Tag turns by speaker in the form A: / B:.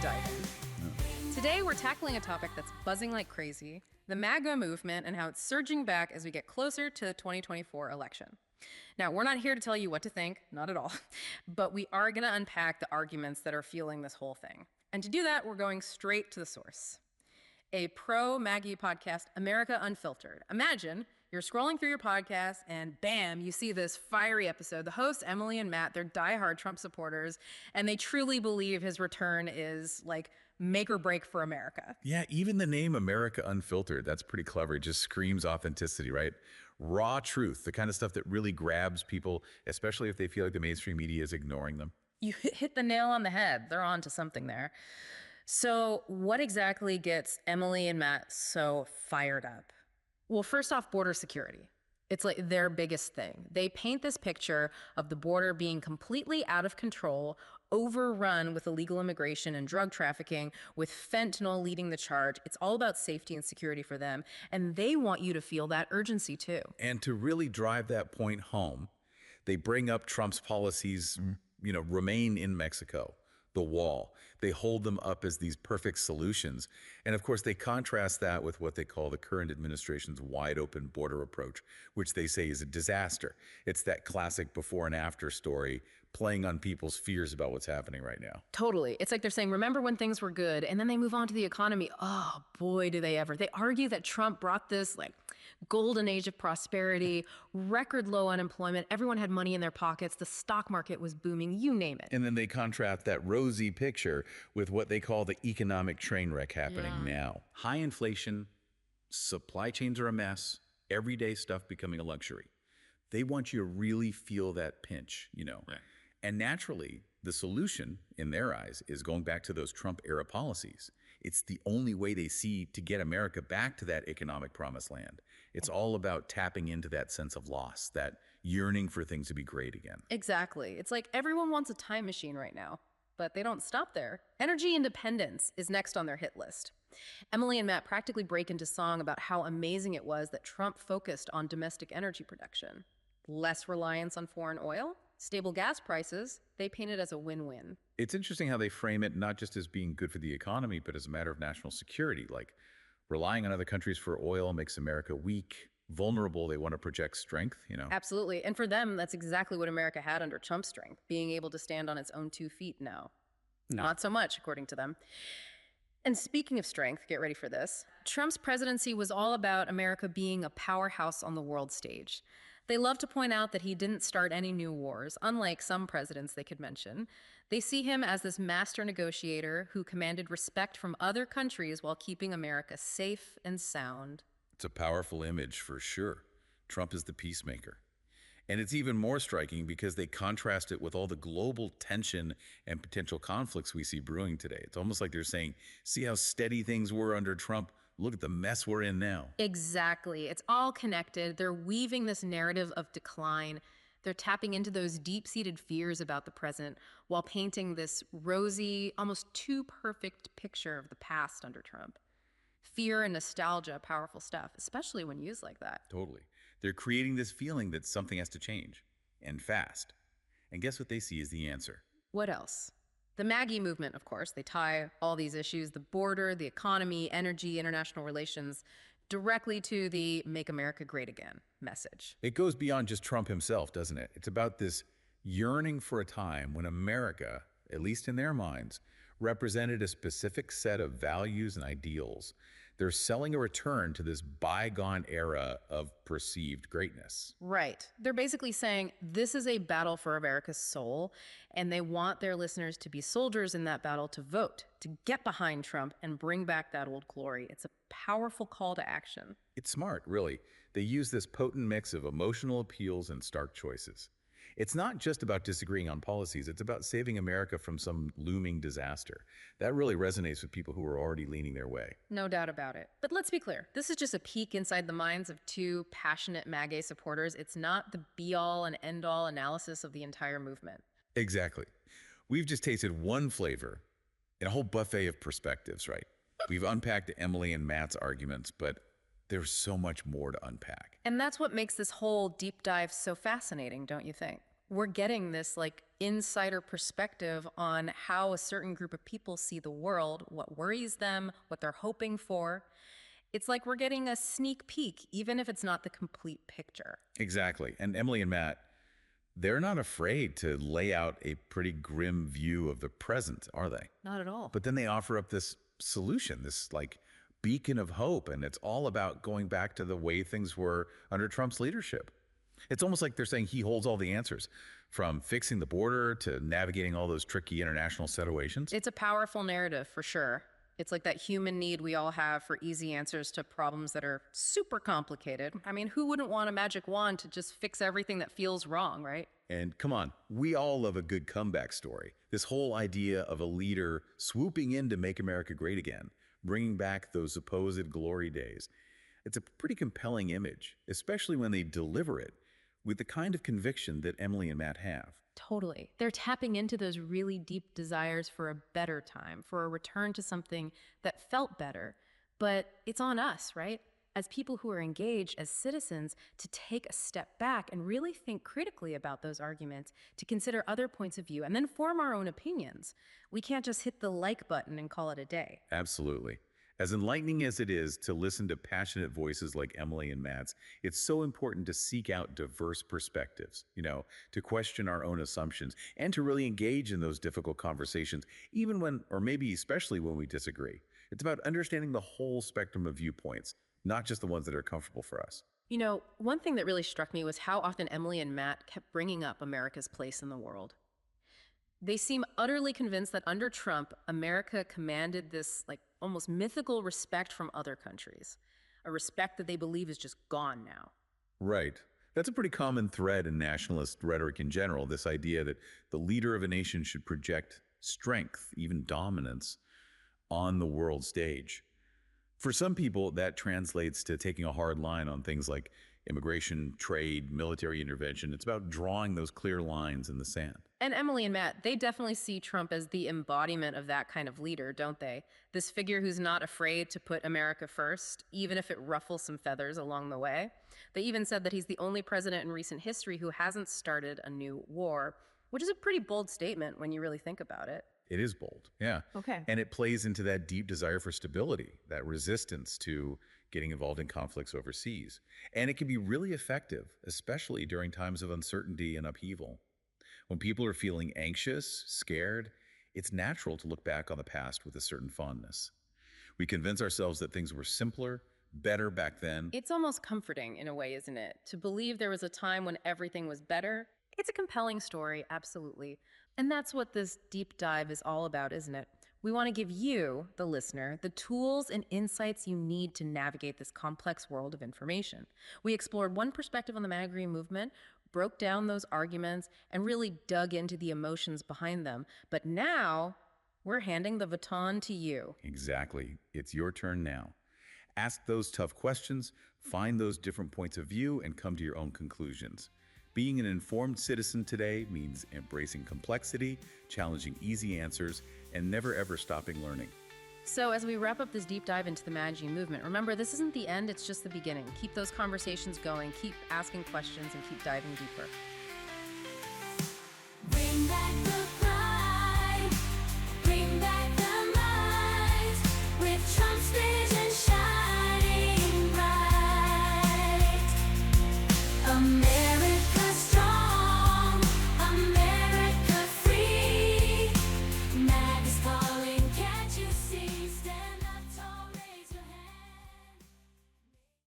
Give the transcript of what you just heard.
A: dive in. Today, we're tackling a topic that's buzzing like crazy, the MAGA movement and how it's surging back as we get closer to the 2024 election. Now, we're not here to tell you what to think, not at all, but we are going to unpack the arguments that are fueling this whole thing. And to do that, we're going straight to the source. A pro-MAGA podcast, America Unfiltered. Imagine you're scrolling through your podcast and bam, you see this fiery episode. The hosts, Emily and Matt, they're diehard Trump supporters, and they truly believe his return is like make or break for America.
B: Yeah, even the name America Unfiltered, that's pretty clever. It just screams authenticity, right? Raw truth, the kind of stuff that really grabs people, especially if they feel like the mainstream media is ignoring them.
A: You hit the nail on the head. They're on to something there. So what exactly gets Emily and Matt so fired up? Well, first off, border security. It's like their biggest thing. They paint this picture of the border being completely out of control, overrun with illegal immigration and drug trafficking, with fentanyl leading the charge. It's all about safety and security for them, and they want you to feel that urgency too.
B: And to really drive that point home, they bring up Trump's policies, remain in Mexico, the wall. They hold them up as these perfect solutions. And of course, they contrast that with what they call the current administration's wide open border approach, which they say is a disaster. It's that classic before and after story playing on people's fears about what's happening right now.
A: Totally. It's like they're saying, remember when things were good, and then they move on to the economy. Oh, boy, do they ever. They argue that Trump brought this like golden age of prosperity, record low unemployment. Everyone had money in their pockets. The stock market was booming, you name it.
B: And then they contrast that rosy picture with what they call the economic train wreck happening now. High inflation, supply chains are a mess, everyday stuff becoming a luxury. They want you to really feel that pinch, Right. And naturally, the solution, in their eyes, is going back to those Trump-era policies. It's the only way they see to get America back to that economic promised land. It's all about tapping into that sense of loss, that yearning for things to be great again.
A: Exactly. It's like everyone wants a time machine right now, but they don't stop there. Energy independence is next on their hit list. Emily and Matt practically break into song about how amazing it was that Trump focused on domestic energy production. Less reliance on foreign oil, stable gas prices, they paint it as a win-win.
B: It's interesting how they frame it not just as being good for the economy, but as a matter of national security. Like relying on other countries for oil makes America weak, vulnerable. They want to project strength,
A: Absolutely. And for them, that's exactly what America had under Trump's strength, being able to stand on its own 2 feet now. No. Not so much, according to them. And speaking of strength, get ready for this. Trump's presidency was all about America being a powerhouse on the world stage. They love to point out that he didn't start any new wars, unlike some presidents they could mention. They see him as this master negotiator who commanded respect from other countries while keeping America safe and sound.
B: It's a powerful image for sure. Trump is the peacemaker. And it's even more striking because they contrast it with all the global tension and potential conflicts we see brewing today. It's almost like they're saying, see how steady things were under Trump? Look at the mess we're in now.
A: Exactly. It's all connected. They're weaving this narrative of decline. They're tapping into those deep-seated fears about the present while painting this rosy, almost too perfect picture of the past under Trump. Fear and nostalgia, powerful stuff, especially when used like that.
B: Totally. They're creating this feeling that something has to change, and fast. And guess what they see is the answer?
A: What else? The MAGA movement, of course. They tie all these issues, the border, the economy, energy, international relations, directly to the Make America Great Again message.
B: It goes beyond just Trump himself, doesn't it? It's about this yearning for a time when America, at least in their minds, represented a specific set of values and ideals. They're selling a return to this bygone era of perceived greatness.
A: Right. They're basically saying this is a battle for America's soul, and they want their listeners to be soldiers in that battle, to vote, to get behind Trump and bring back that old glory. It's a powerful call to action.
B: It's smart, really. They use this potent mix of emotional appeals and stark choices. It's not just about disagreeing on policies, it's about saving America from some looming disaster. That really resonates with people who are already leaning their way.
A: No doubt about it. But let's be clear, this is just a peek inside the minds of 2 passionate MAGA supporters. It's not the be-all and end-all analysis of the entire movement.
B: Exactly. We've just tasted one flavor in a whole buffet of perspectives, right? We've unpacked Emily and Matt's arguments, but there's so much more to unpack.
A: And that's what makes this whole deep dive so fascinating, don't you think? we're getting this like insider perspective on how a certain group of people see the world, what worries them, what they're hoping for. It's like we're getting a sneak peek, even if it's not the complete picture.
B: Exactly. And Emily and Matt, they're not afraid to lay out a pretty grim view of the present, are they?
A: Not at all.
B: But then they offer up this solution, this like beacon of hope, and it's all about going back to the way things were under Trump's leadership. It's almost like they're saying he holds all the answers, from fixing the border to navigating all those tricky international situations.
A: It's a powerful narrative for sure. It's like that human need we all have for easy answers to problems that are super complicated. I mean, who wouldn't want a magic wand to just fix everything that feels wrong, right?
B: And come on, we all love a good comeback story. This whole idea of a leader swooping in to make America great again, bringing back those supposed glory days. It's a pretty compelling image, especially when they deliver it with the kind of conviction that Emily and Matt have.
A: Totally. They're tapping into those really deep desires for a better time, for a return to something that felt better. But it's on us, right? As people who are engaged as citizens, to take a step back and really think critically about those arguments, to consider other points of view, and then form our own opinions. We can't just hit the like button and call it a day.
B: Absolutely. As enlightening as it is to listen to passionate voices like Emily and Matt's, it's so important to seek out diverse perspectives, to question our own assumptions and to really engage in those difficult conversations, even when, or maybe especially when we disagree. It's about understanding the whole spectrum of viewpoints, not just the ones that are comfortable for us.
A: One thing that really struck me was how often Emily and Matt kept bringing up America's place in the world. They seem utterly convinced that under Trump, America commanded this like almost mythical respect from other countries, a respect that they believe is just gone now.
B: Right. That's a pretty common thread in nationalist rhetoric in general, this idea that the leader of a nation should project strength, even dominance, on the world stage. For some people, that translates to taking a hard line on things like immigration, trade, military intervention. It's about drawing those clear lines in the sand.
A: And Emily and Matt, they definitely see Trump as the embodiment of that kind of leader, don't they? This figure who's not afraid to put America first, even if it ruffles some feathers along the way. They even said that he's the only president in recent history who hasn't started a new war, which is a pretty bold statement when you really think about it.
B: It is bold, yeah.
A: Okay.
B: And it plays into that deep desire for stability, that resistance to getting involved in conflicts overseas. And it can be really effective, especially during times of uncertainty and upheaval. When people are feeling anxious, scared, it's natural to look back on the past with a certain fondness. We convince ourselves that things were simpler, better back then.
A: It's almost comforting in a way, isn't it? To believe there was a time when everything was better. It's a compelling story, absolutely. And that's what this deep dive is all about, isn't it? We want to give you, the listener, the tools and insights you need to navigate this complex world of information. We explored one perspective on the MAGA movement, broke down those arguments, and really dug into the emotions behind them. But now, we're handing the baton to you.
B: Exactly. It's your turn now. Ask those tough questions, find those different points of view, and come to your own conclusions. Being an informed citizen today means embracing complexity, challenging easy answers, and never ever stopping learning.
A: So as we wrap up this deep dive into the MAGA movement, remember, this isn't the end, it's just the beginning. Keep those conversations going, keep asking questions, and keep diving deeper.
C: Bring back the